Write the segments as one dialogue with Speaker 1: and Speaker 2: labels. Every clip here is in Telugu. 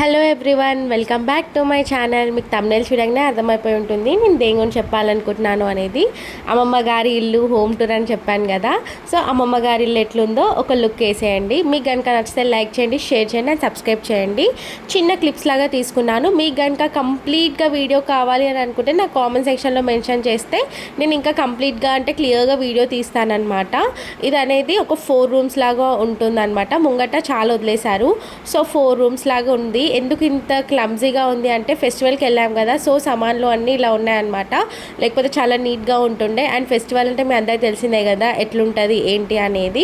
Speaker 1: Hello everyone, welcome back to my channel. మీకు తమ్నెయిల్ చూడగానే అర్థమైపోయి ఉంటుంది నేను దేని గురించి చెప్పాలనుకుంటున్నాను అనేది. అమ్మమ్మ గారి ఇల్లు హోమ్ టూర్ అని చెప్పాను కదా. సో అమ్మమ్మ గారి ఇల్లు ఎట్లుందో ఒక లుక్ వేసేయండి. మీకు కనుక నచ్చితే లైక్ చేయండి, షేర్ చేయండి అండ్ సబ్స్క్రైబ్ చేయండి. చిన్న క్లిప్స్ లాగా తీసుకున్నాను. మీకు కనుక కంప్లీట్గా వీడియో కావాలి అని అనుకుంటే నా కామెంట్ సెక్షన్లో మెన్షన్ చేస్తే నేను ఇంకా కంప్లీట్గా అంటే క్లియర్గా వీడియో తీస్తానన్నమాట. ఇది అనేది ఒక 4 రూమ్స్ లాగా ఉంటుందన్నమాట. ముంగట చాలా వదిలేశారు. సో 4 రూమ్స్ లాగా ఉంది. ఎందుకు ఇంత క్లమ్జీగా ఉంది అంటే ఫెస్టివల్కి వెళ్ళాం కదా, సో సామాన్లు అన్నీ ఇలా ఉన్నాయన్నమాట. లేకపోతే చాలా నీట్గా ఉంటుండే. అండ్ ఫెస్టివల్ అంటే మీ అందరికీ తెలిసిందే కదా ఎట్లుంటుంది ఏంటి అనేది.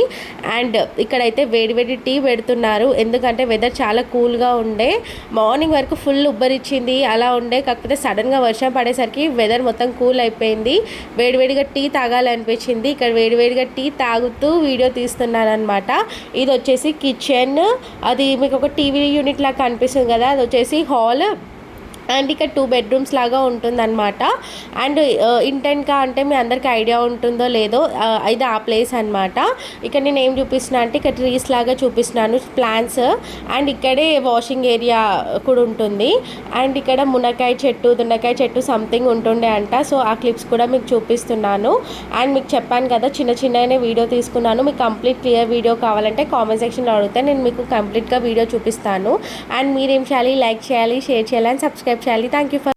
Speaker 1: అండ్ ఇక్కడైతే వేడి టీ పెడుతున్నారు. ఎందుకంటే వెదర్ చాలా కూల్గా ఉండే. మార్నింగ్ వరకు ఫుల్ ఉబ్బరిచ్చింది అలా ఉండే. కాకపోతే సడన్గా వర్షం పడేసరికి వెదర్ మొత్తం కూల్ అయిపోయింది. వేడివేడిగా టీ తాగాలనిపించింది. ఇక్కడ వేడివేడిగా టీ తాగుతూ వీడియో తీస్తున్నాను అనమాట. ఇది వచ్చేసి కిచెన్. అది మీకు ఒక టీవీ యూనిట్ లాగా కనిపిస్తుంది కదా, అది వచ్చేసి హాల్. అండ్ ఇక్కడ 2 బెడ్రూమ్స్ లాగా ఉంటుందన్నమాట. అండ్ ఇంటెంట్గా అంటే మీ అందరికీ ఐడియా ఉంటుందో లేదో, ఇది ఆ ప్లేస్ అనమాట. ఇక్కడ నేను ఏం చూపిస్తున్నా అంటే ఇక్కడ ట్రీస్ లాగా చూపిస్తున్నాను, ప్లాంట్స్. అండ్ ఇక్కడే వాషింగ్ ఏరియా కూడా ఉంటుంది. అండ్ ఇక్కడ మునక్కాయ చెట్టు, దొండకాయ చెట్టు సంథింగ్ ఉంటుండే అంట. సో ఆ క్లిప్స్ కూడా మీకు చూపిస్తున్నాను. అండ్ మీకు చెప్పాను కదా చిన్నగానే వీడియో తీసుకున్నాను. మీకు కంప్లీట్ క్లియర్ వీడియో కావాలంటే కామెంట్ సెక్షన్లో అడిగితే నేను మీకు కంప్లీట్గా వీడియో చూపిస్తాను. అండ్ మీరేం చేయాలి, లైక్ చేయాలి, షేర్ చేయాలి అండ్ సబ్స్క్రైబ్ చేయాలి. Thank you for